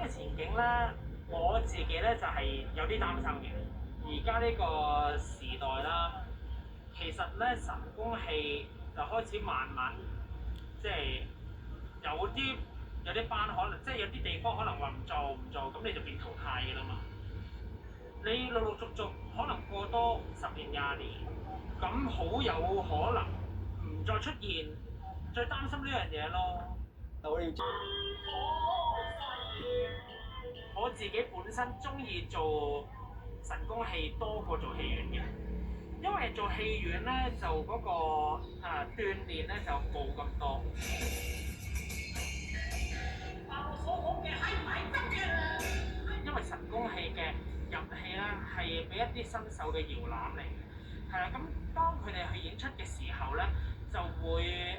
嘅前景咧，我自己咧就係有啲擔心嘅。而家呢個時代啦，其實咧神功戲就開始慢慢即係有啲班可能即係有啲地方可能話唔做，咁你就變淘汰嘅啦嘛。你陸陸續續可能過多10年20年，咁好有可能唔再出現，最擔心呢樣嘢咯。我自己本身中意做神功戲多過做戲院嘅，因為做戲院咧就嗰、個鍛鍊咧就冇咁多。因為神功戲嘅入戲咧係俾一啲新手嘅搖籃嚟嘅，係啦。咁當佢哋去演出嘅時候咧，就會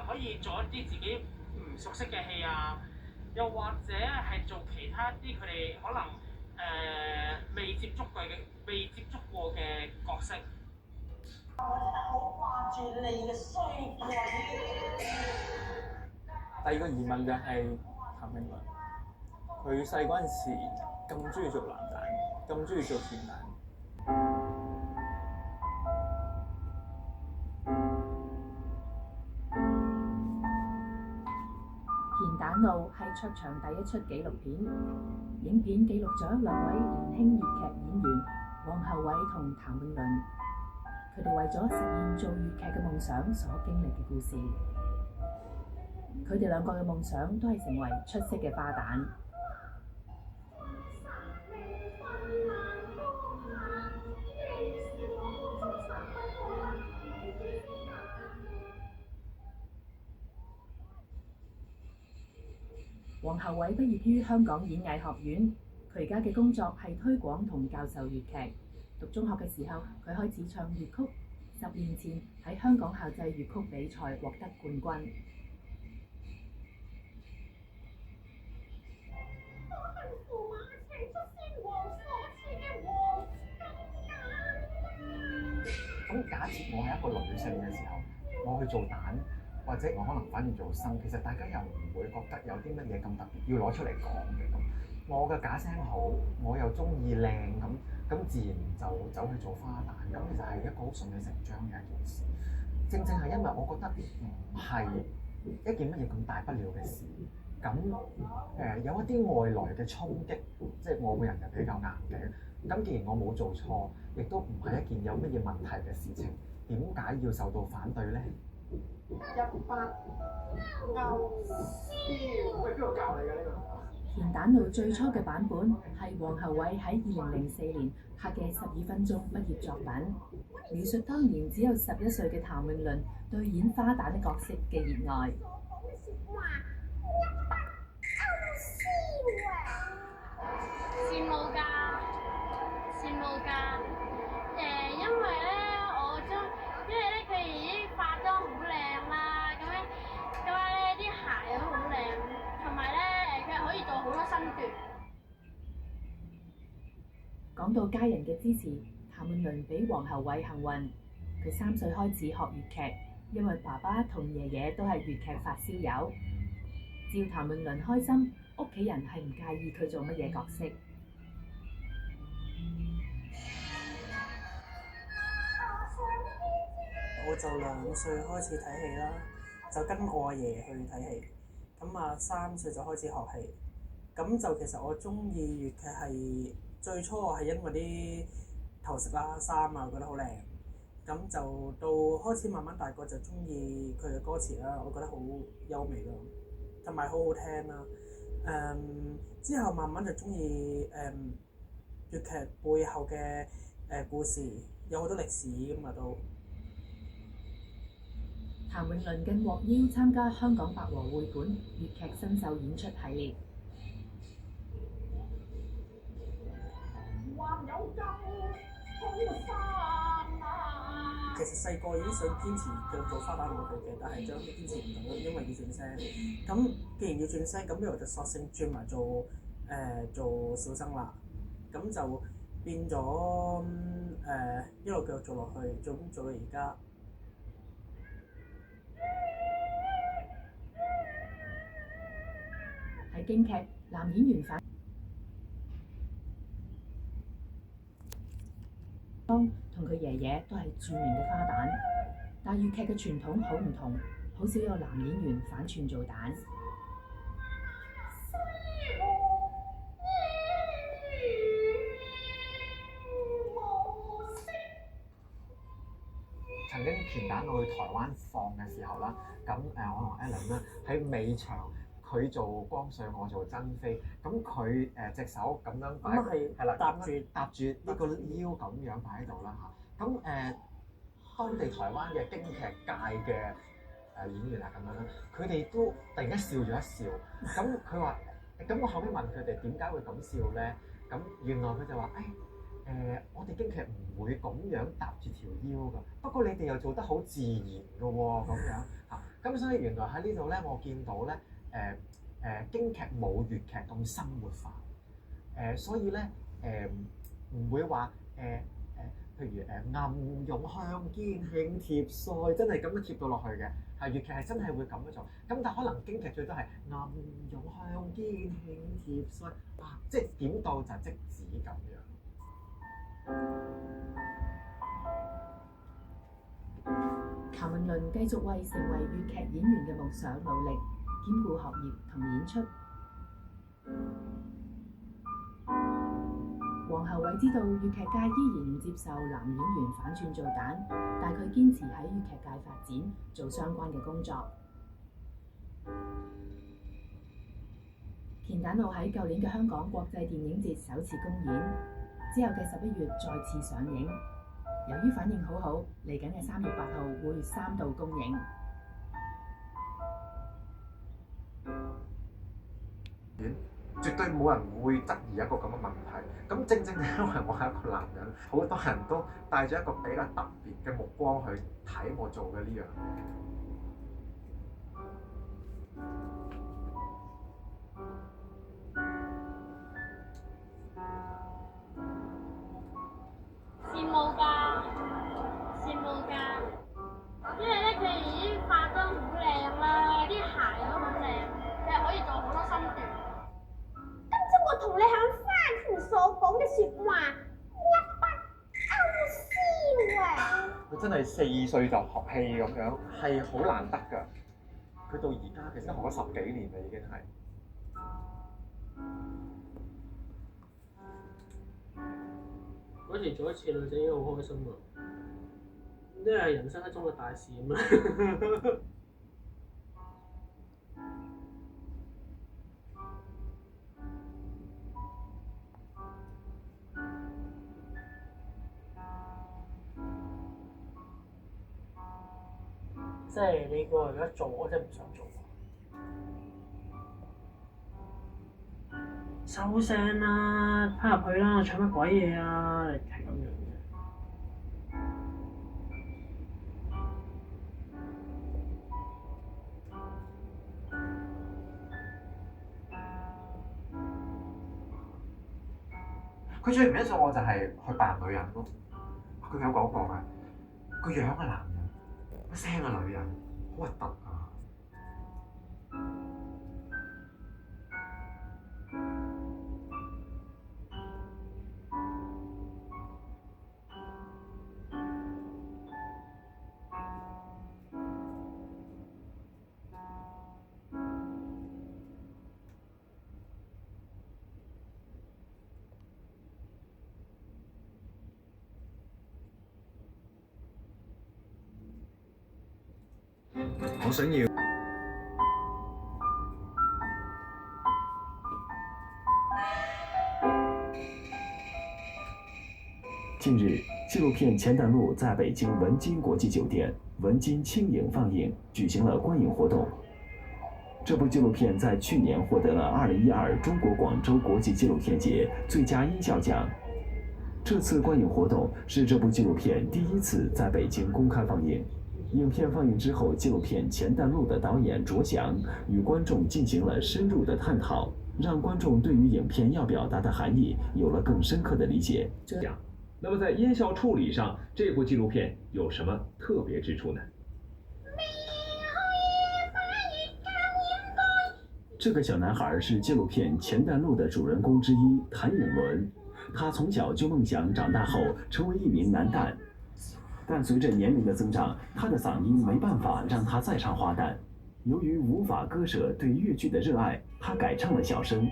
可以做一啲自己唔熟悉嘅戲啊，又或者係做其他啲佢哋可能未接觸過嘅角色。我真係好掛住你嘅衰鬼。第二個疑問就係譚詠麟，佢細嗰陣時咁中意做男蛋，咁中意做甜蛋。田蛋路係卓祥第一出紀錄片，影片記錄咗兩位年輕粵劇演員黃后偉同譚詠麟，佢哋為咗實現做粵劇嘅夢想所經歷嘅故事。佢哋兩個嘅夢想都係成為出色嘅花旦。黃后偉畢業於香港演藝學院，佢而家嘅工作係推廣同教授粵劇。讀中學嘅時候，佢開始唱粵曲，10年前喺香港校際粵曲比賽獲得冠軍。咁假設我係一個女性嘅時候，我去做旦，或者我可能反而做生，其實大家又唔會覺得有啲乜嘢咁特別要攞出嚟講嘅咁。我嘅假聲好，我又中意靚咁自然就走去做花旦。咁其實係一個好順理成章嘅一件事。正正係因為我覺得唔係一件乜嘢咁大不了嘅事。咁有一啲外來嘅衝擊，即係我個人就比較硬嘅。咁既然我冇做錯，亦都唔係一件有乜嘢問題嘅事情，點解要受到反對咧？一筆勾銷，喂，邊個教你嘅呢個？田蛋路最初嘅版本係黃后偉喺2004年拍嘅12分鐘畢業作品，描述當年只有11歲嘅譚詠麟對演花旦的角色嘅熱愛。羨慕㗎，羨慕㗎。因為咧，因為咧佢已經化妝好靚啦，咁樣咧啲鞋都好靚，同埋咧佢可以做好多身段。講到家人嘅支持，譚詠麟比黃后偉幸運。佢3歲開始學粵劇，因為爸爸同爺爺都係粵劇發燒友。只要譚詠麟開心，屋企人係唔介意佢做乜嘢角色。我就2歲開始睇戲啦，就跟我阿爺去睇戲。咁3歲就開始學戲。咁就其實我中意粵劇係最初我係因為啲頭飾啦、衫啊，覺得好靚。咁就到開始慢慢大個就中意佢嘅歌詞啦，我覺得好優美咯，同埋好好聽啦。之後慢慢就中意粵劇背後嘅故事，有好多歷史咁啊都。譚詠麟更獲邀參加香港百和會館粵劇新秀演出系列。其實細個已經想堅持做花旦落去嘅，但係最後堅持唔到，因為要轉聲。咁既然要轉聲，咁不如就索性轉埋做小生啦。咁就變咗一路繼續做落去，做到而家。喺京劇，男演員反同佢爺爺都係著名嘅花旦，但粵劇嘅傳統好唔同，好少有男演員反串做旦。曾經乾蛋到去台灣放嘅時候啦，咁我同 Alan 咧喺尾場，佢做光緒，我做珍妃，咁佢隻手咁樣擺，係啦，搭住呢個腰咁樣擺喺度啦嚇。咁當地台灣嘅京劇界嘅演員啊咁樣啦，佢哋都突然間笑咗一笑。咁佢話，咁我後尾問佢哋點解會咁笑咧？咁原來佢就話我哋京劇唔會咁樣搭住條腰㗎，不過你哋又做得好自然㗎喎，咁樣嚇。咁所以原來喺呢度咧，我見到咧京劇冇粵劇咁生活化，所以咧唔會話譬如暗湧香肩輕貼腮，真係咁樣貼到落去嘅。係粵劇係真係會咁樣做，咁但可能京劇最多係暗湧香肩輕貼腮，啊，即係點到就即止咁樣。譚詠麟繼續為成為粵劇演員嘅夢想努力，兼顧學業同演出。黃后偉知道粵劇界依然唔接受男演員反串做旦，但佢堅持喺粵劇界發展，做相關嘅工作。乾蛋路喺舊年嘅香港國際電影節首次公演，之後嘅11月再次上映。由於反應好好，嚟緊嘅3月8號會3度公映。絕對冇人會質疑一個咁嘅問題。咁正正因為我係一個男人，好多人都帶咗一個比較特別嘅目光去睇我做嘅呢樣嘢。羨慕㗎，羨慕㗎，因為咧佢哋已經化妝好靚啦，啲鞋都好靚，佢係可以做好多身段。今朝我同你喺花田所講嘅説話一筆勾銷啊！佢真係4歲就學戲咁樣，係好難得㗎。佢到而家其實學咗10幾年啦，已經係。嗰時做一次女仔已經好開心啊！即係人生一中嘅大事咁樣。即係你叫我而家做，我真係唔想做。收聲啦，趴入去啦，唱乜鬼嘢啊？係咁樣嘅。佢最唔欣賞我就係去扮女人咯。佢有講過嘅，個樣嘅男人，個聲嘅女人，好核突啊！我想要。近日，纪录片《钱丹路》在北京文津国际酒店文津轻影放映，举行了观影活动。这部纪录片在去年获得了2012中国广州国际纪录片节最佳音效奖。这次观影活动是这部纪录片第一次在北京公开放映。影片放映之后，纪录片《钱丹路》的导演卓翔与观众进行了深入的探讨，让观众对于影片要表达的含义有了更深刻的理解。那么在音效处理上，这部纪录片有什么特别之处呢？这个小男孩是纪录片《钱丹路》的主人公之一谭咏麟。他从小就梦想长大后成为一名男旦，但随着年龄的增长，他的嗓音没办法让他再唱花旦。由于无法割舍对粤剧的热爱，他改唱了小生。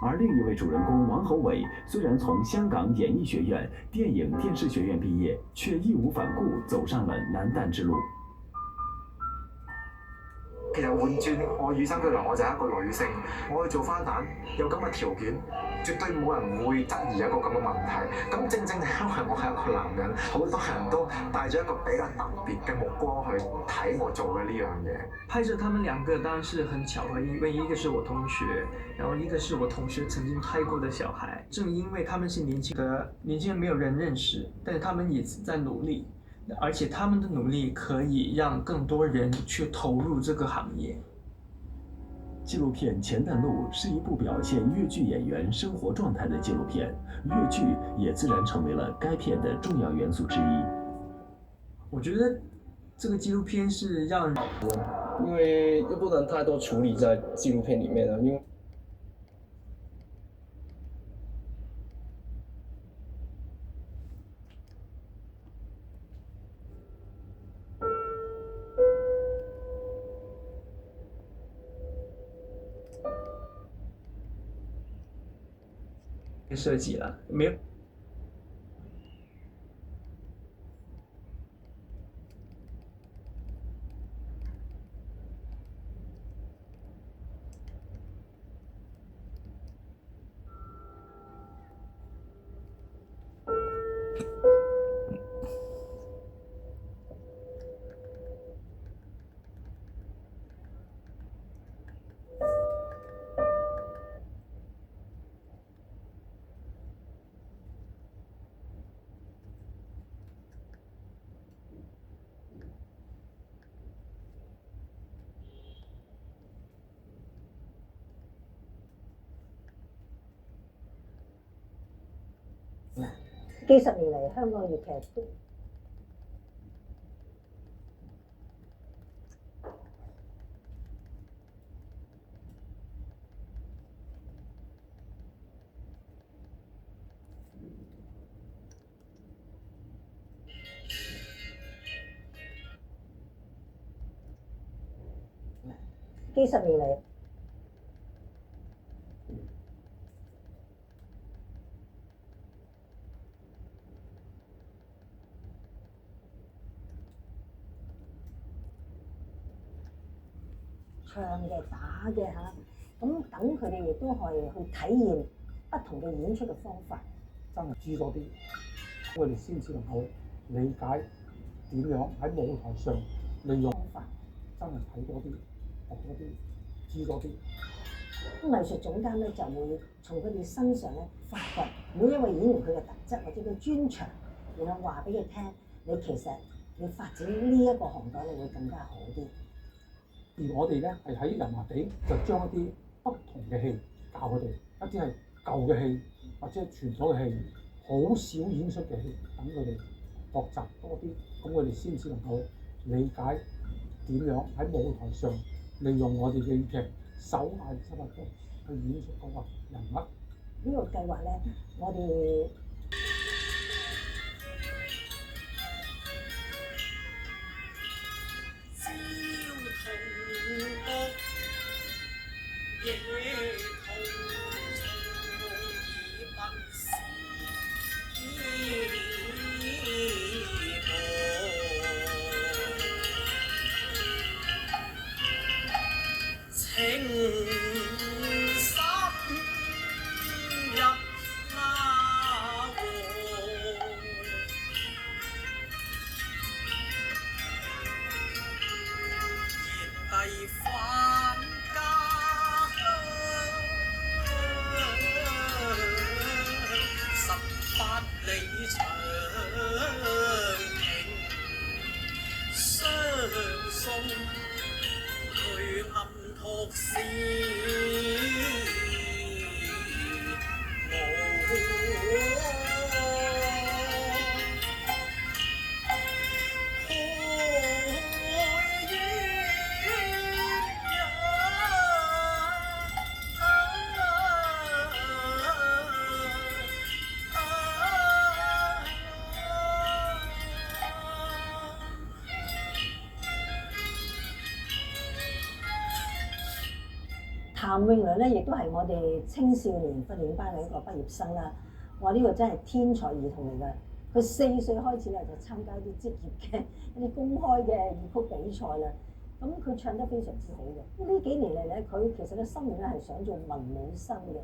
而另一位主人公王侯伟，虽然从香港演艺学院、电影电视学院毕業，卻義無反顧走上了男旦之路。其實換轉我與生俱來，我就係一個女性，我去做花旦，有咁嘅條件，絕對冇人會質疑一個咁嘅問題。咁正正係因為我係一個男人，好多人都帶咗一個比較特別嘅目光去睇我做嘅呢樣嘢。拍攝他們兩個當然是很巧合，因為一個是我同學，然後一個是我同學曾經拍過的小孩。正因為他們是年輕人沒有人認識，但是他們也在努力。而且他們的努力可以讓更多人去投入這個行業。紀錄片《錢旦路》是一部表現粵劇演員生活狀態的紀錄片，粵劇也自然成為了該片的重要元素之一。我覺得這個紀錄片是讓，因為又不能太多處理在紀錄片裡面了，因為設計了，沒有。幾十年嚟，香港粵劇都幾十年嚟。唱嘅、打嘅嚇，咁等佢哋亦都可以去體驗不同嘅演出嘅方法。真係知多啲，我哋先至能夠理解點樣喺舞台上利用方法，真係睇多啲、學多啲、知多啲。藝術總監咧就會從佢哋身上咧發掘每一位演員佢嘅特質或者佢專長，然後話俾佢聽，你其實你發展呢一個行當你會更加好啲。而我哋咧係喺油麻地就將一啲不同嘅戲教佢哋，一啲係舊嘅戲或者係傳統嘅戲，好少演出嘅戲，等佢哋學習多啲，咁我哋先至能夠理解點樣喺舞台上利用我哋嘅粵劇手藝手法去演出嗰個人物。呢個計劃咧，我哋譚詠麟咧，亦都係我哋青少年訓練班嘅一個畢業生啦。哇！呢個真係天才兒童嚟㗎。佢4歲開始咧就參加啲職業嘅一啲公開嘅粵曲比賽啦。咁佢唱得非常之好嘅。呢幾年嚟咧，佢其實咧心願咧係想做文武生嘅，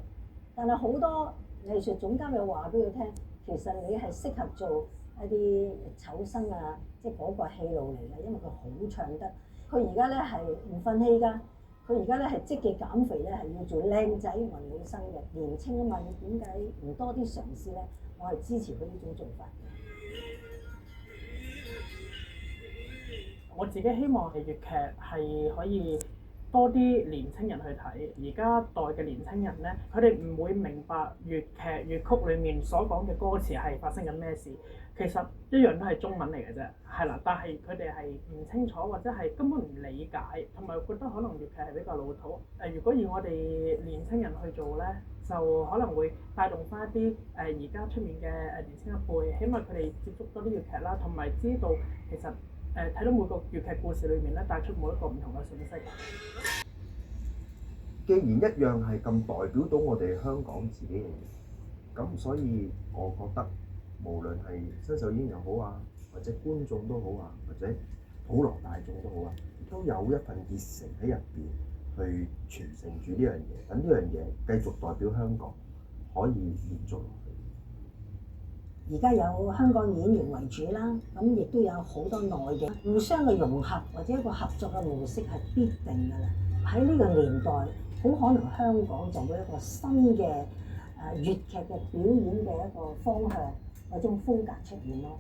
但係好多藝術總監又話俾佢聽，其實你係適合做一啲丑生啊，即係嗰個戲路嚟嘅，因為佢好唱得。佢而家咧係唔憤氣㗎，佢而家咧係積極減肥咧，係要做靚仔文武生嘅，年青啊嘛，你點解唔多啲嘗試咧？我係支持佢呢種做法。我自己希望係粵劇係可以多啲年青人去睇。而家代嘅年青人咧，佢哋唔會明白粵劇粵曲裡面所講嘅歌詞係發生緊咩事。其實一樣都係中文嚟嘅啫，係啦。但係佢哋係唔清楚或者係根本唔理解，同埋覺得可能粵劇係比較老土。如果要我哋年青人去做咧，就可能會帶動翻一啲而家出面嘅年輕一輩，起碼佢哋接觸多啲粵劇啦，同埋知道其實睇到每個粵劇故事裏面咧，帶出每一個唔同嘅信息。既然一樣係咁代表到我哋香港自己嘅嘢，咁所以我覺得無論係新秀演員又好啊，或者觀眾都好啊，或者普羅大眾都好啊，都有一份熱誠喺入邊去傳承住呢樣嘢，等呢樣嘢繼續代表香港可以延續落去。而家有香港演員為主啦，咁亦都有好多內嘅互相嘅融合或者一個合作嘅模式係必定㗎啦。喺呢個年代，好可能香港就會一個新嘅粵劇嘅表演嘅一個方向或者風格出現咯。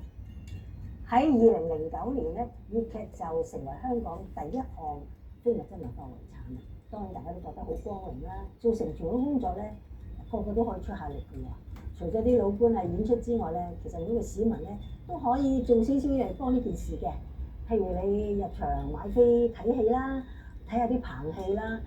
喺2009年咧，粵劇就成為香港第一項非物質文化遺產啦。當然大家都覺得好光榮啦，做成全個工作咧，個個都可以出下力㗎喎。除咗啲老倌係演出之外咧，其實每個市民咧都可以做少少嘢幫呢件事嘅。譬如你入場買飛睇戲啦，睇下啲棚戲啦，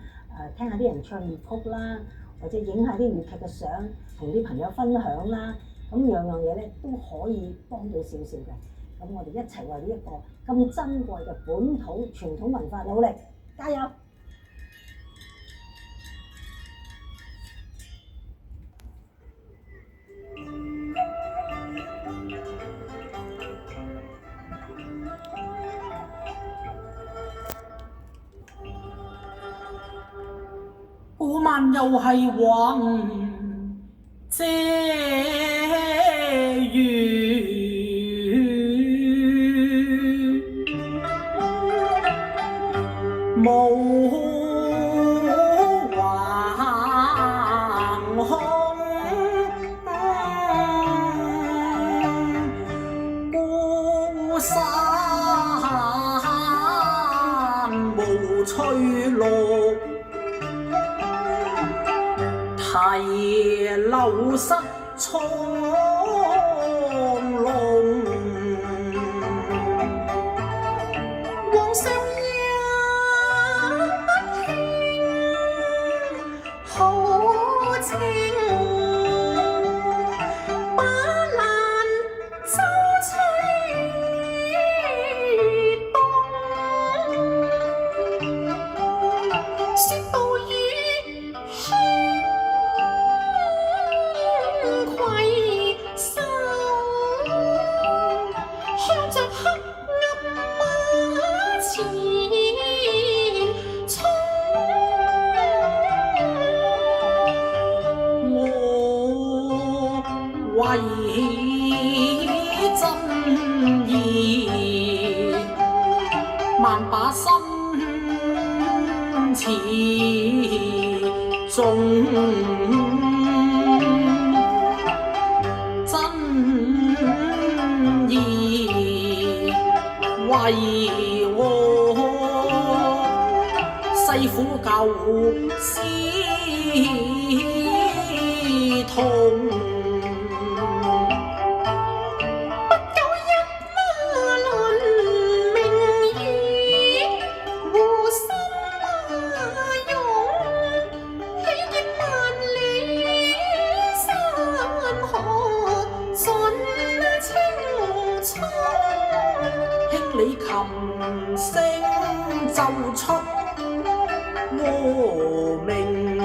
聽下啲人唱粵曲啦，或者影下啲粵劇嘅相，同啲朋友分享啦，咁樣樣嘢咧都可以幫到少少嘅。咁我哋一齊為呢一個咁珍貴嘅本土傳統文化努力，加油！古晚又係橫遮雨，無橫空，孤山無翠綠。提流失蒼龍，皇上一聽好清，把蘭州吹動，說到雨向着黑暗馬前衝，我為真義，萬把心似鐘。為我西苦舊思痛，不久一輪明月護心湧，喜結萬里山河盡青葱。輕理琴聲奏出和鳴。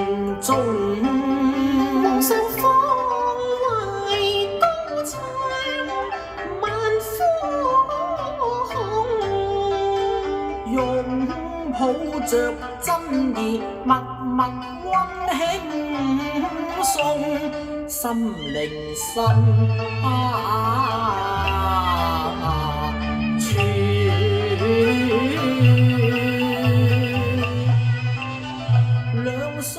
縱夢想方為高唱萬夫紅，擁抱着真意，默默溫馨送心靈深兩相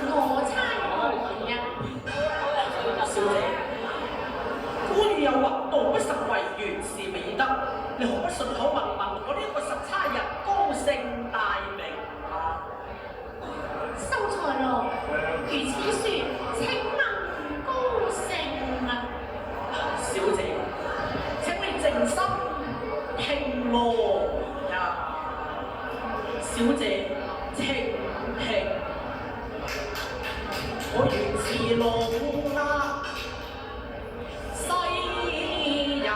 我話道不實為原是美德，你可不信可問問我呢一個實差人高姓大名啊？秀才郎，如此説，請問高姓啊？小姐，請你靜心聽我呀。小姐，請聽，我原是龍啊，西人。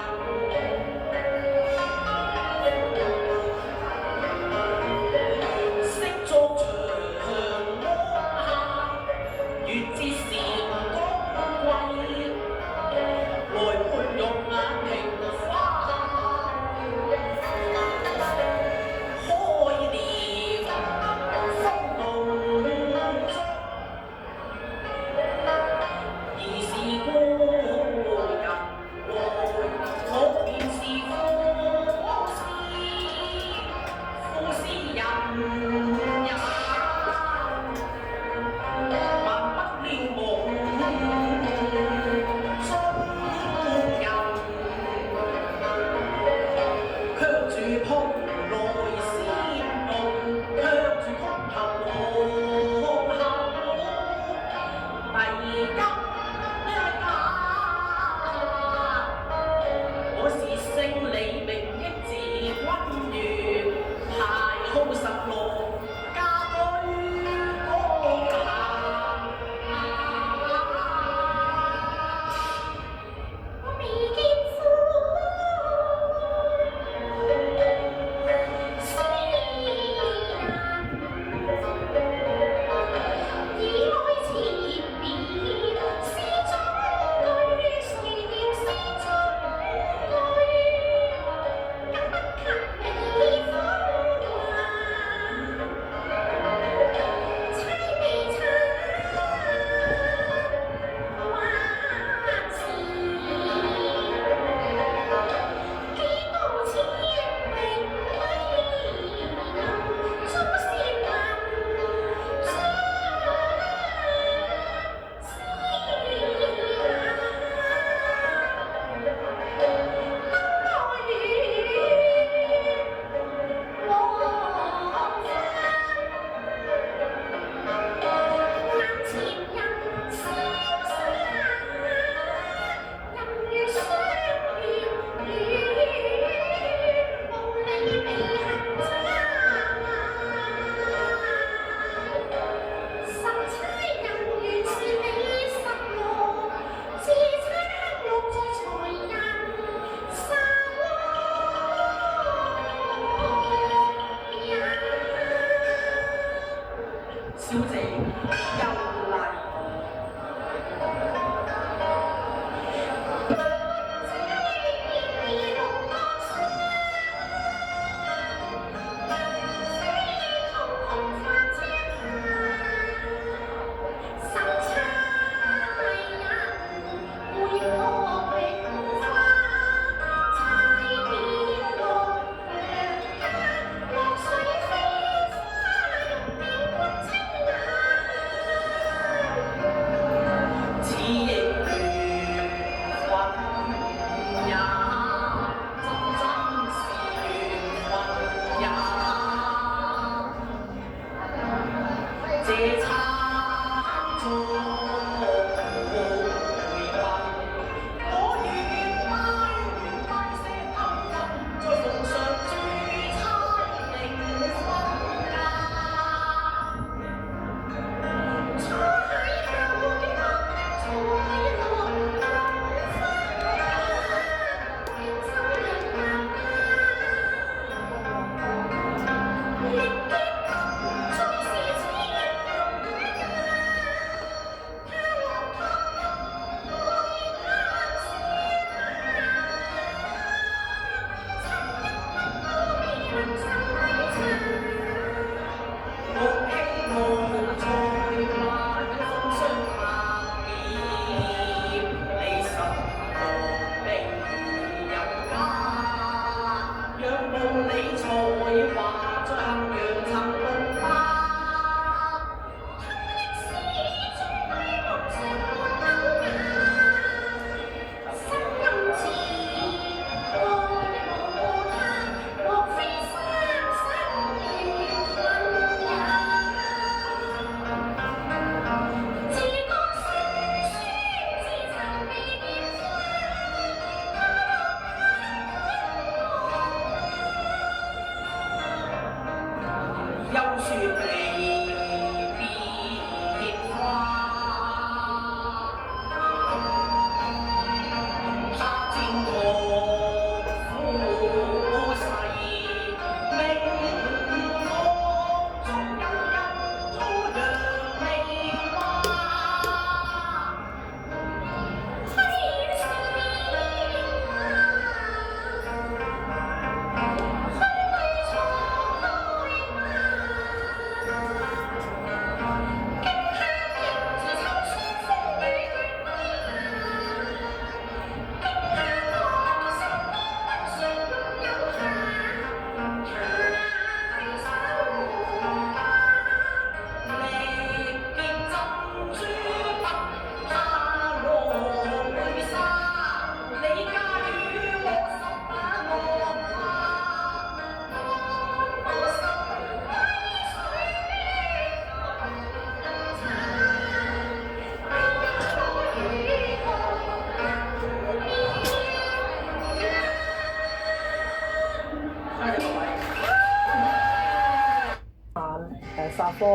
殺科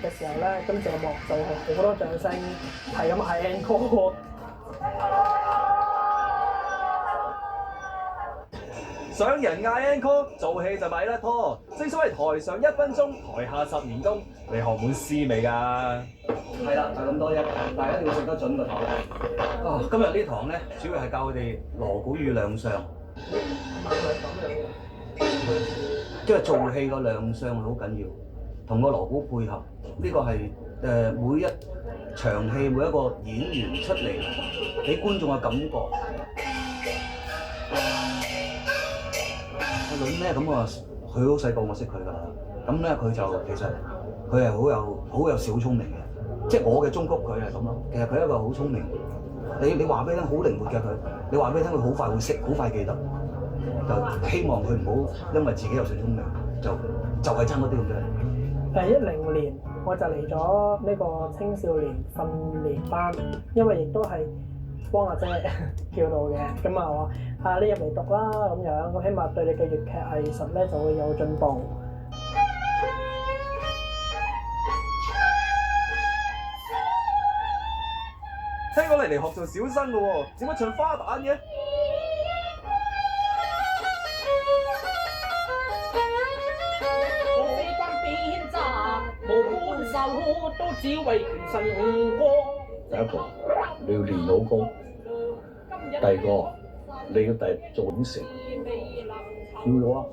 嘅時候咧，咁謝幕就好多掌聲，係咁嗌 encore。想人嗌 encore，做戲就咪甩拖。正所謂台上1分鐘，台下10年功。你學滿師未㗎？係啦，就咁多啫，大家一定要食得準個頭。哦，今日呢堂咧，主要係教佢哋鑼鼓與亮相。因為做戲個亮相好緊要，同個鑼鼓配合，呢個係每一場戲每一個演員出嚟俾觀眾嘅感覺。阿女咧咁啊，佢好細個我識佢㗎啦，咁咧佢就其實佢係好有小聰明嘅，即係我嘅忠告佢係咁咯。其實佢係一個好聰明，你話俾佢聽好靈活嘅佢，你話俾佢聽佢好快會識，好快記得。就希望佢唔好因為自己有小聰明，就係爭嗰啲咁啫。10年我就嚟咗呢個青少年訓練班，因為亦都係幫阿姐叫到嘅，咁啊話你入嚟讀啦咁樣，咁起碼對你嘅粵劇藝術咧就會有進步。聽講你嚟學做小生嘅喎，點解唱花旦嘅？都只為權神光。第一個你要練好功，第二個你要做影成，要咗啊！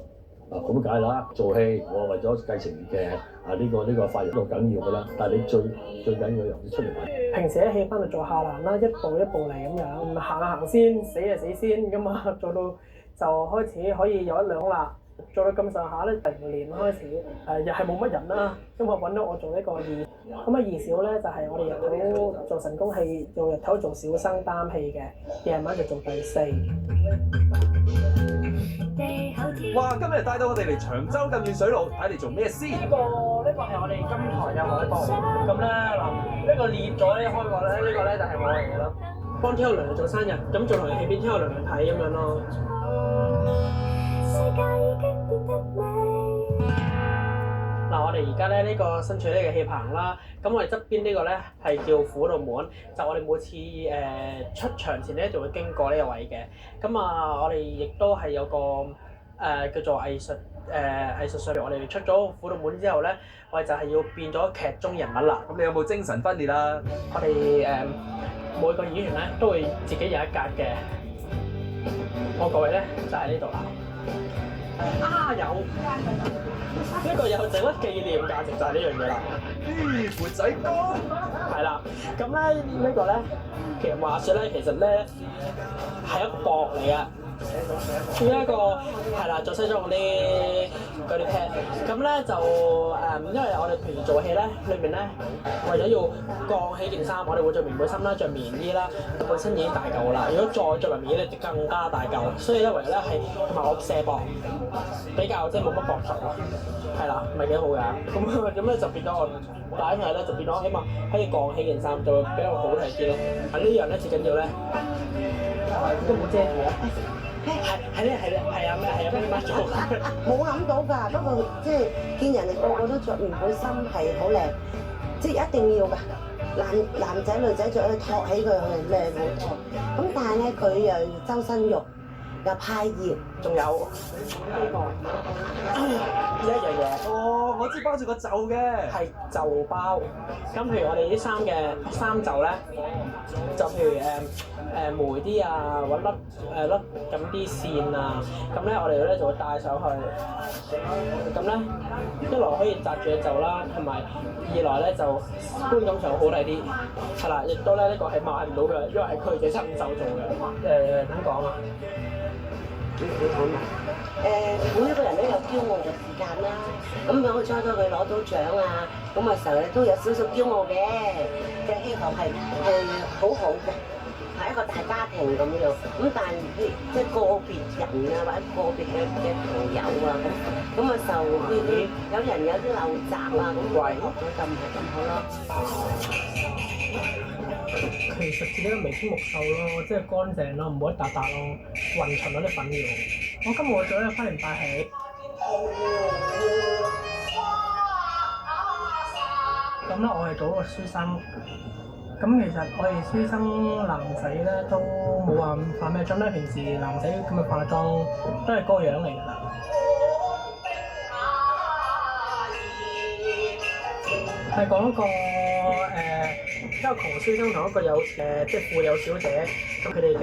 嗱咁解啦，做戲我為咗繼承嘅呢個發育都緊要㗎啦，但係你最緊要由你出嚟玩。平時喺戲班度做下欄啦，一步一步嚟咁樣，行先，死就死先咁啊，做到就開始可以有1兩啦。做到咁上下咧，0年開始又係冇乜人啦，咁我揾到我做呢個二，咁二小咧就係我哋日頭做神功戲，做日頭做小生擔戲嘅，夜晚就做第4。哇！今日帶到我哋嚟長洲咁遠水路，睇嚟做咩先？呢個係我哋金台嘅海報，咁咧嗱，呢個裂咗咧開過咧，呢個咧就係我嚟嘅咯。幫天后娘娘做生日，咁做台戲俾天后娘娘睇咁樣咯。嗱，我哋而家咧呢個身處呢個戲棚啦，咁我哋側邊呢個咧係叫虎度門，就我哋每次出場前咧就會經過呢個位嘅。咁啊，我哋亦都係有個叫做藝術上面，我哋出咗虎度門之後咧，我哋就係要變咗劇中人物啦。咁你有冇精神分裂啊？我哋每個演員咧都會自己有一格嘅，我個位咧就喺呢度啦。有呢個有值得紀念價值就係呢樣嘢啦。活仔哥係啦，咁咧呢個咧，其實話説咧，其實咧係一個膊嚟嘅。呢一個係啦，做西裝嗰啲 pad， 咁咧就因為我哋平時做戲咧，裏面咧為咗要降起件衫，我哋會着棉背心啦，着棉衣啦，本身已經大嚿啦，如果再着埋棉衣咧，就更加大嚿，所以咧為咗咧係同埋我卸膊比較即係冇乜膊頭咯，係啦，唔係幾好㗎，咁咧就變咗我打起嚟咧就變咗起碼可以降起件衫，就會比較好睇啲咯。呢樣咧最緊要咧都冇遮住啊！係啊咩做？冇諗到㗎，不過即係見人哋個個都着棉背心係好靚，即係一定要㗎。男仔女仔着去托起佢，佢係靚好多。咁但係咧，佢又周身肉，又派熱，仲有呢一樣嘢。哦，我知包住個袖嘅，係袖包。咁譬如我哋啲衫嘅衫袖咧，就譬如霉啲啊，或者甩咁啲線啊，咁咧我哋咧就會戴上去。咁咧一來可以紮住隻袖啦，同埋二來咧就觀感上好睇啲。係啦，亦都咧呢個係買唔到嘅，因為係佢哋親手做嘅。點講啊？你睇埋每一個人都有驕傲嘅時間啦。咁我初初佢攞到獎啊，咁嘅時候咧都有少少驕傲嘅希望係好好嘅。係一個大家庭咁樣，咁但係即係個別人啊，或者個別嘅朋友啊，咁啊就有人有啲陋習啊，咁貴就唔係咁好咯。其實自己都眉清目秀咯，即係乾淨咯，唔好一笪笪咯，混勻嗰啲粉料。我今日我做咧花蓮大喜。咁咧，我係做一個書生。咁其實我哋書生男仔咧都冇話化咩妝咧，平時男仔咁嘅化妝都係嗰個樣嚟㗎啦。係講一個一個窮書生同一個即係富有小姐，咁佢哋嘅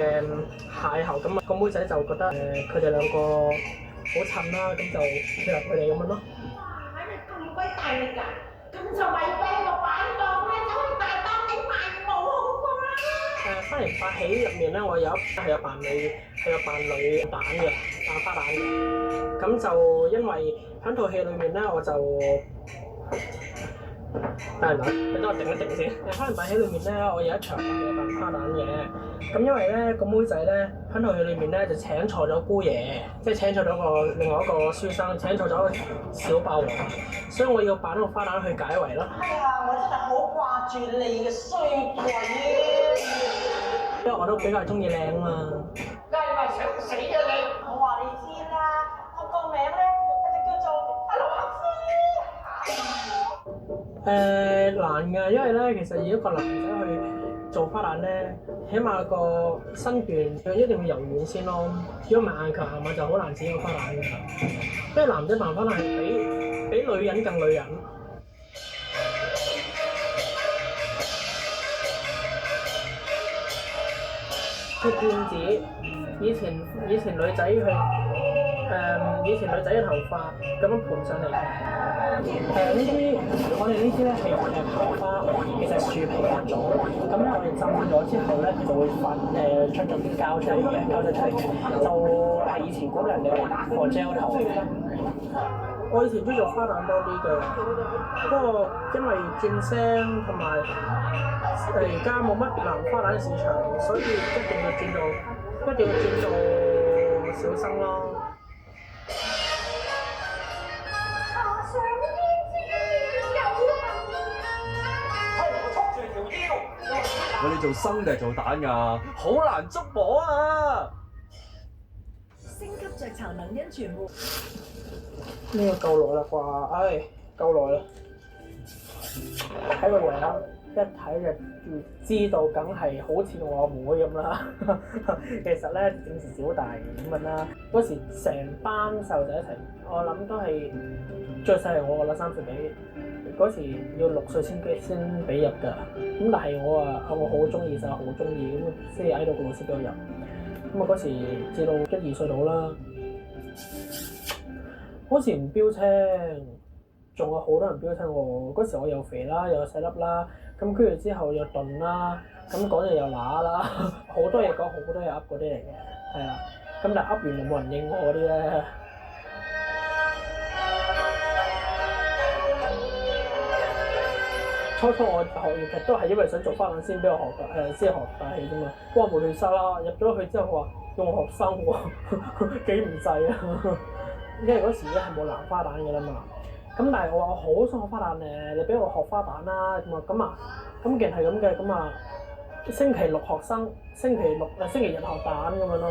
邂逅，咁個妹仔就覺得佢哋兩個好襯啦，咁就配合佢哋咁樣咯。係咪咁鬼大力㗎？咁就為啤個板檔咧，走去大膽地賣冇好過啦！花言法喜入面咧，我有扮女蛋嘅，扮花旦嘅。咁就因為喺套戲裏面咧，我就等我定一定先。花言法喜裏面咧，我有一場係扮花旦嘅。咁因為咧個妹仔咧喺套戲裏面咧就請錯咗姑爺，即係請錯咗另外一個書生，請錯咗小霸王，所以我要扮個花旦去解圍咯。哎呀，我真係好掛住你嘅衰鬼！因為我都比較中意靚啊嘛。梗係咪想死啊你！我話你知啦，我個名咧就叫做阿劉克夫。難㗎，因為咧其實以一個男仔去做花旦咧，起碼個身段一定要柔軟先咯。如果唔係硬求硬馬就好難剪個花旦㗎。因為男仔扮花旦係比女人更女人。啲辮子，以前女仔去以前女仔嘅頭髮咁樣盤上嚟。呢啲我哋呢啲咧係用桃花，其實係樹皮一種。咁咧我哋浸咗之後咧，佢就會出咗啲膠出嚟嘅，就係以前古人嘅火膠頭。我以前中意做花旦多啲嘅，不過因為轉聲同埋而家冇乜男花旦市場，所以一定要轉做小生咯。我哋做生定係做蛋㗎？好難捉摸啊！星級雀巢能因全部。呢個夠耐啦啩，唉，夠耐啦。睇個樣，一睇就知道，梗係好似我阿妹咁啦。其實咧，正時小大咁樣啦。嗰時成班細路仔一齊，我諗都係最細係我㗎啦，3歲幾。嗰時要6歲先俾入㗎。咁但係我好中意就好中意，咁先喺度個老師俾我入。咁啊嗰時至到1、2歲到啦。嗰時唔標青，仲有好多人標青喎。嗰時我又肥啦，又細粒啦，咁跟住之後又鈍啦，咁講嘢又乸啦，好多嘢講，好多嘢噏嗰啲嚟嘅，係啦。咁但係噏完就冇人應我嗰啲咧。初我學粵劇都係因為想做花旦先俾我先學大戲啫嘛。哇！無端沙啦，入咗去之後話用學生喎，幾唔濟啊！因為嗰時咧係冇男花旦嘅啦嘛。咁但係我話我好想學花旦咧，你俾我學花旦啦咁既然係咁嘅，咁啊星期六學生，星期日學旦咁樣咯。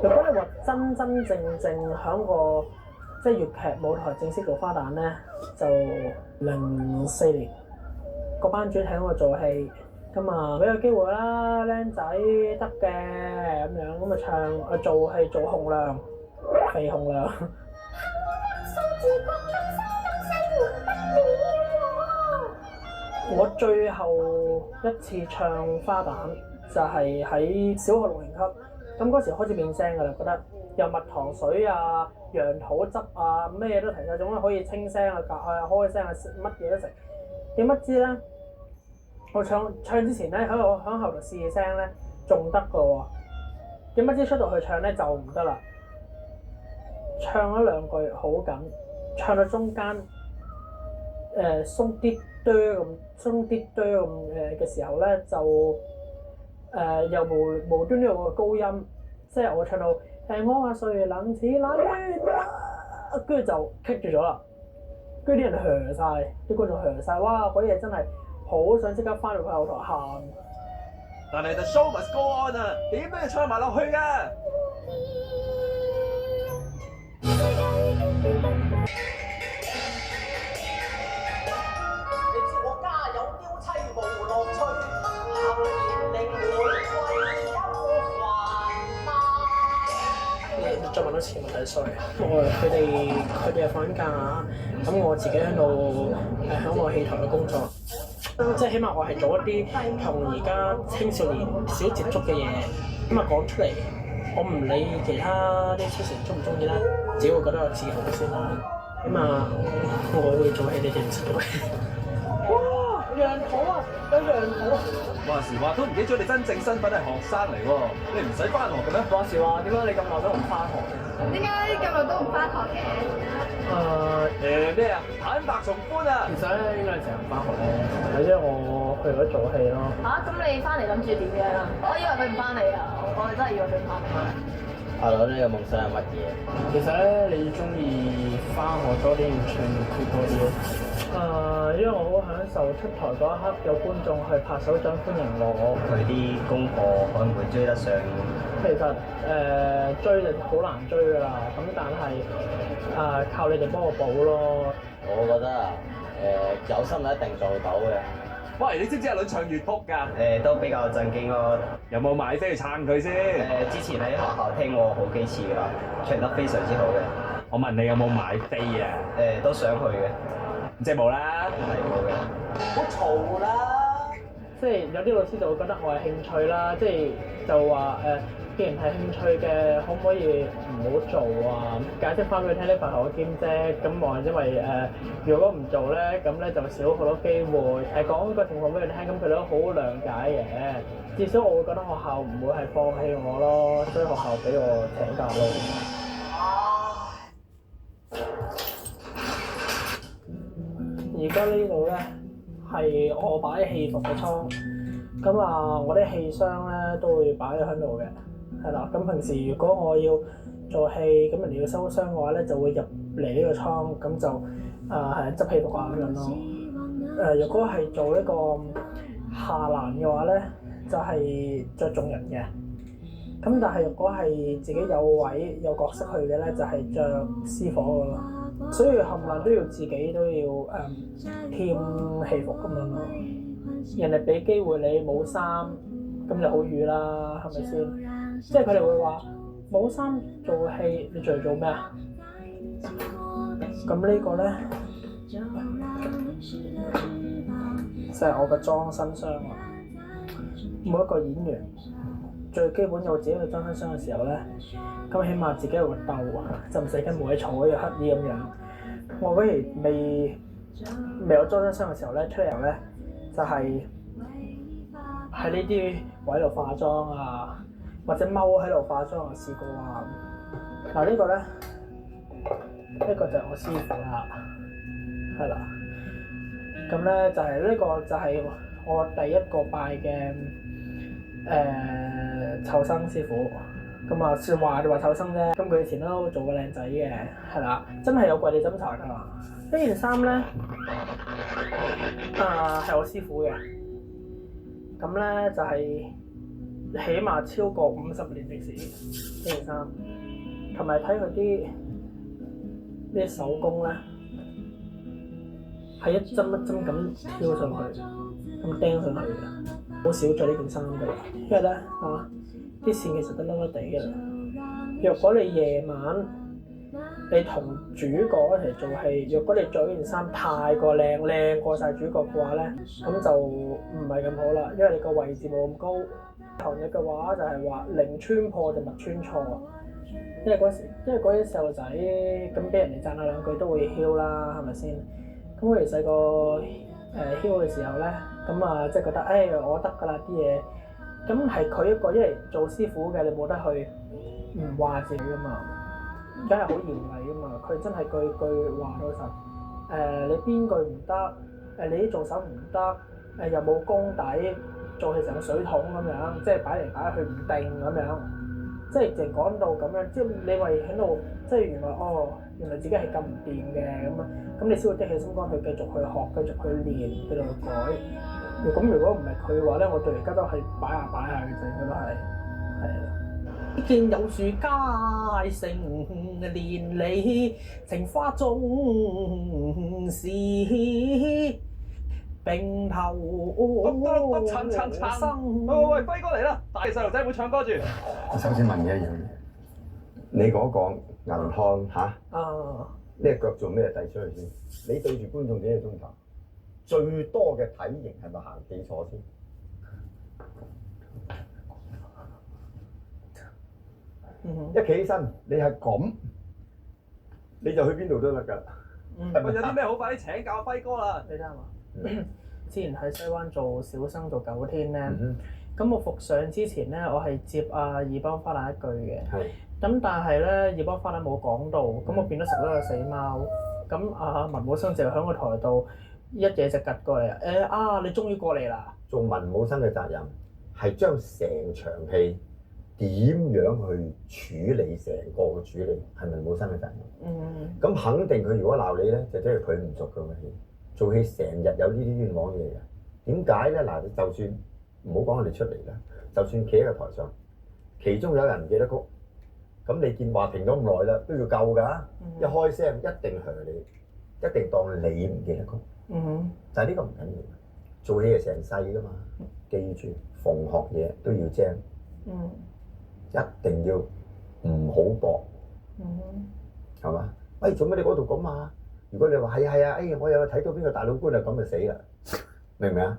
如果你話真正響個即係粵劇舞台正式做花旦咧，就04年個班主請我做戲，咁啊俾個機會啦，僆仔得嘅咁樣，咁啊唱做戲做紅娘，肥紅娘。我最後一次唱花旦就係喺小學6年級，咁嗰時開始變聲㗎啦，覺得有蜜糖水啊、楊桃汁啊，咩都提晒，總之可以清聲啊、開聲啊，乜嘢都食。點不知咧，我唱之前咧喺後度試聲咧，仲得㗎喎。點不知出到去唱咧就唔得啦，唱咗2句好緊，唱到中間鬆啲咁嘅時候咧，就又無端有個高音，即係我唱到我話誰能似那月啊，跟住就棘住咗啦，跟住啲人噓晒，啲觀眾噓晒，哇！嗰嘢真係好想即刻翻到佢後台喊。但係 the show must go on 啊，點都要唱埋落去㗎。再揾多次咪抵稅。佢哋放緊假，咁我自己喺度喺我戲台嘅工作，即係起碼我係做一啲同而家青少年少接觸嘅嘢，咁啊講出嚟，我唔理其他啲青少年中唔中意啦，只會覺得我自豪先啦。起碼我會做戲，你哋唔識做戲。哇！羊肚啊，有羊肚啊！話時話都唔記得咗你真正身份係學生嚟喎，你唔使翻學嘅咩？話時話點解你咁耐都唔翻學嘅？點解咁耐都唔翻學嘅？咩啊？坦白從寬啊！其實咧應該係成日唔翻學咧，係因為我去咗做戲咯。咁你翻嚟諗住點樣啊？我以為佢唔翻嚟啊，我哋真係以為佢唔翻嚟。阿女，你嘅夢想係乜嘢？其實咧，你中意翻學多啲，要唱粵曲多啲咯。因為我好享受出台嗰一刻有觀眾去拍手掌歡迎我。佢啲功課可唔會追得上？其實追就好難追㗎啦，咁但係靠你哋幫我補咯。我覺得有心一定做到嘅。喂，你知唔知阿女唱粵曲㗎？都比較正經咯。有冇買飛去撐佢先？之前喺學校聽過好幾次㗎啦，唱得非常之好嘅。我問你有冇買飛啊？都想去嘅。即係冇啦。係冇嘅。好嘈啦！即係有啲老師就會覺得我係興趣啦，即係就話既然係興趣嘅，可唔可以唔好做啊？解釋翻俾佢聽呢份係我兼職，咁話因為如果唔做咧，咁咧就少好多機會。講個情況俾佢聽，咁佢都好諒解嘅。至少我會覺得學校唔會係放棄我咯，所以學校俾我請假咯。而家呢度咧係我擺戲服嘅倉，咁我啲戲箱咧都會擺喺度嘅，係啦。咁平時如果我要做戲，咁人哋要收箱嘅話咧，就會入嚟呢個倉，咁就係執戲服啊咁樣咯。如果係做呢個下欄嘅話咧，就係着眾人嘅。咁但係如果係自己有位有角色去嘅咧，就係着私伙嘅咯。所以冚唪唥都要自己都要添戲服咁樣咯。人哋俾機會你冇衫，咁就好瘀啦，係咪先？即係佢哋會話冇衫做戲，你仲嚟做咩啊？咁呢個咧就係我嘅裝身箱啦。每一個演員最基本有自己嘅裝身箱嘅時候咧，咁起碼自己有個竇，就唔使跟冇位坐喺度乞衣咁樣。我嗰時未有裝身箱嘅時候咧，出嚟咧就係喺呢啲位度化妝啊，或者踎喺度化妝啊，試過啊。嗱呢個咧，呢個就係我師傅啦，係啦。咁咧就係呢個就係我第一個拜嘅湊生師傅。咁啊，説話就話湊生啫。咁佢以前都做過靚仔嘅，係啦，真係有跪地斟茶㗎。呢件衫咧，係我師傅嘅。咁咧就係起碼超過50年歷史呢件衫，同埋睇佢啲手工咧，係一針一針咁挑上去，咁釘上去嘅。好少着呢件衫㗎啦，因為咧啲線其實都甩甩地嘅啦。若果你夜晚你同主角一齊做戲，若果你着呢件衫太過靚過晒主角嘅話咧，咁就唔係咁好啦，因為你個位置冇咁高。唐日嘅話就係話寧穿破就勿穿錯，因為嗰啲細路仔咁俾人哋讚下兩句都會囂啦，係咪先？咁我哋細個囂嘅時候咧，咁即係覺得我得㗎啦啲嘢。咁係佢一個，因為做師傅嘅，你冇得去唔話自己噶嘛，梗係好嚴厲噶嘛。佢真係句句話到實。你邊句唔得？你啲做手唔得？又冇功底，做戲成個水桶咁樣，即係擺嚟擺去唔定咁樣，即係淨講到咁樣。即係你話喺度，即係原來自己係咁唔掂嘅咁啊，咁你先會的起心肝去繼續去學，繼續去練，繼續去改。如果唔係佢嘅話咧，我到而家都係擺下嘅啫，都係。見有樹佳成連理，情花縱是並頭生。喂，輝哥嚟啦！大細路仔唔好唱歌住。我首先問你一樣嘢，你嗰個銀漢嚇，啊，呢隻腳做咩遞出去先？你對住觀眾幾個鐘頭？最多嘅體型係咪行幾坐先？一企起身，你係咁，你就去邊度都得㗎。喂，有啲咩好快啲請教輝哥啦？你睇下嘛，之前喺西灣做小生做9天咧，咁我復上之前咧，我係接阿二幫花旦一句嘅。咁但係咧，二幫花旦冇講到，咁我變咗食咗個死貓。咁阿文武生就喺個台度一嘢就趌過嚟你終於過嚟啦！做文武生嘅責任係將成場戲點樣去處理成個嘅處理係文武生嘅責任。咁肯定佢如果鬧你咧，就即係佢唔熟㗎嘛戲。做戲成日有呢啲冤枉嘢嘅。點解咧？嗱，你就算唔好講我哋出嚟啦，就算企喺個台上，其中有人唔記得曲，咁你見話停咗咁耐啦，都要救㗎。一開聲一定嚇你，一定當你唔記得曲。但係呢個唔緊要，做戲係成世㗎嘛。記住，逢學嘢都要精，一定要唔好搏，係嘛？喂，做乜你嗰度咁啊？如果你話係啊，我有睇到邊個大老官啊，咁就死啦，明唔明啊？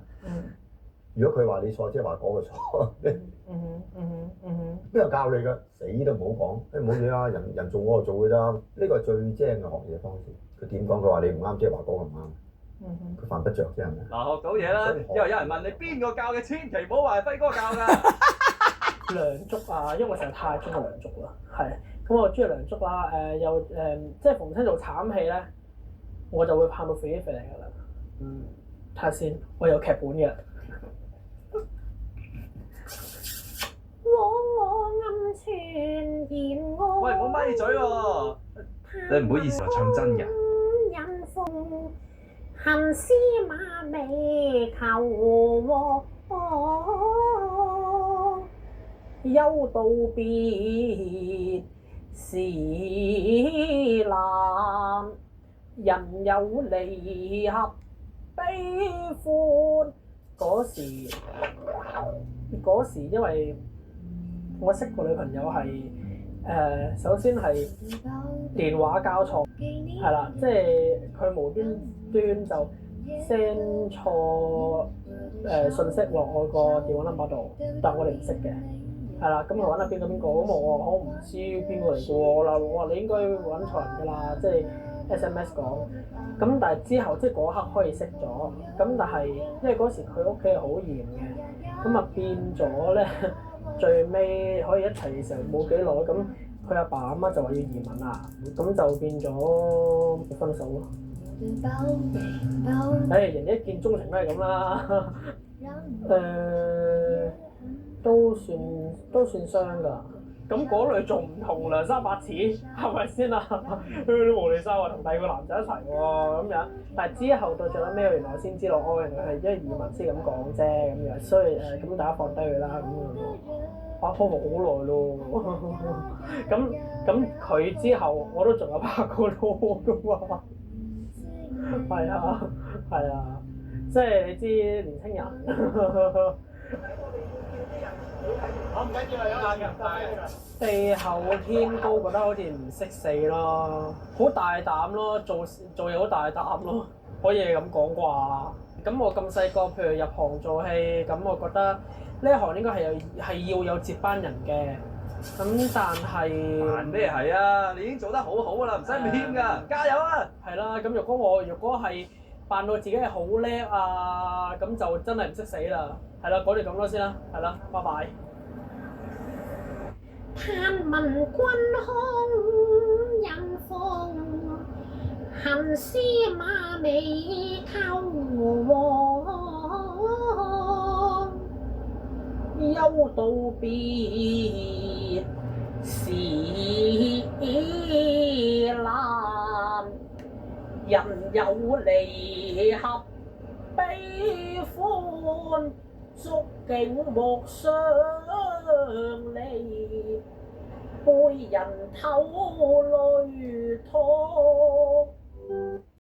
如果佢話你錯，即係話嗰個錯，邊個教你㗎？死都唔好講，冇嘢啊，人做我就做㗎咋，呢個係最精嘅學嘢方式。佢點講？佢話你唔啱，即係話嗰個唔啱，佢犯得着啫，係咪？嗱，學到嘢啦！因為有人問你邊個教嘅，千祈唔好話係輝哥教㗎。梁祝啊，因為我實在太中意梁祝啦，係咁我中意梁祝啦，即係逢親做慘戲咧，我就會拍到肥肥嚟㗎啦。睇下先，我有劇本嘅。我暗存言我。喂，唔好咪嘴喎！你唔好意思話唱真嘅。人逢恨司馬未求和。休道別時難，人有離合悲歡。嗰時因為我識個女朋友係首先係電話交錯，係啦，即係佢無端端就 send 錯信息落我個電話 number 度，但我哋唔識嘅。係啦，咁佢揾下邊個，咁我話我唔知邊個嚟嘅喎，我話你應該揾錯人㗎啦，即係 SMS 講。咁但係之後即係嗰刻可以識咗，咁但係因為嗰時佢屋企係好嚴嘅，咁啊變咗咧，最尾可以一齊嘅時候冇幾耐，咁佢阿爸阿媽就話要移民啦，咁就變咗分手咯。人一見鍾情都係咁啦，都算傷㗎。咁嗰類仲唔同梁山伯似，係咪先啊？啲無厘沙話同第二個男仔一齊喎，咁樣。但係之後到最尾原來先知道，原來係因為移民先咁講啫，咁樣。所以咁大家放低佢啦，咁樣。拍拖好耐咯。咁佢之後我都仲有拍過拖㗎嘛。係啊，即係你知年輕人。我唔緊要啊，有眼地厚天高，覺得好似唔識死咯，好大膽咯，做嘢好大膽咯，可以咁講啩。咁我咁細個，譬如入行做戲，咁我覺得呢一行應該係要有接班人嘅。咁但係扮咩係啊？你已經做得好好㗎啦，唔使咁謙㗎，加油啊！係啦，咁如果係扮到自己係好叻啊，咁就真係唔識死啦。係啦，講住咁多先啦，係啦，拜拜。嘆聞君空人逢，恨司馬未求和。休道別時難，人有離合悲歡。觸景莫相離，背人透淚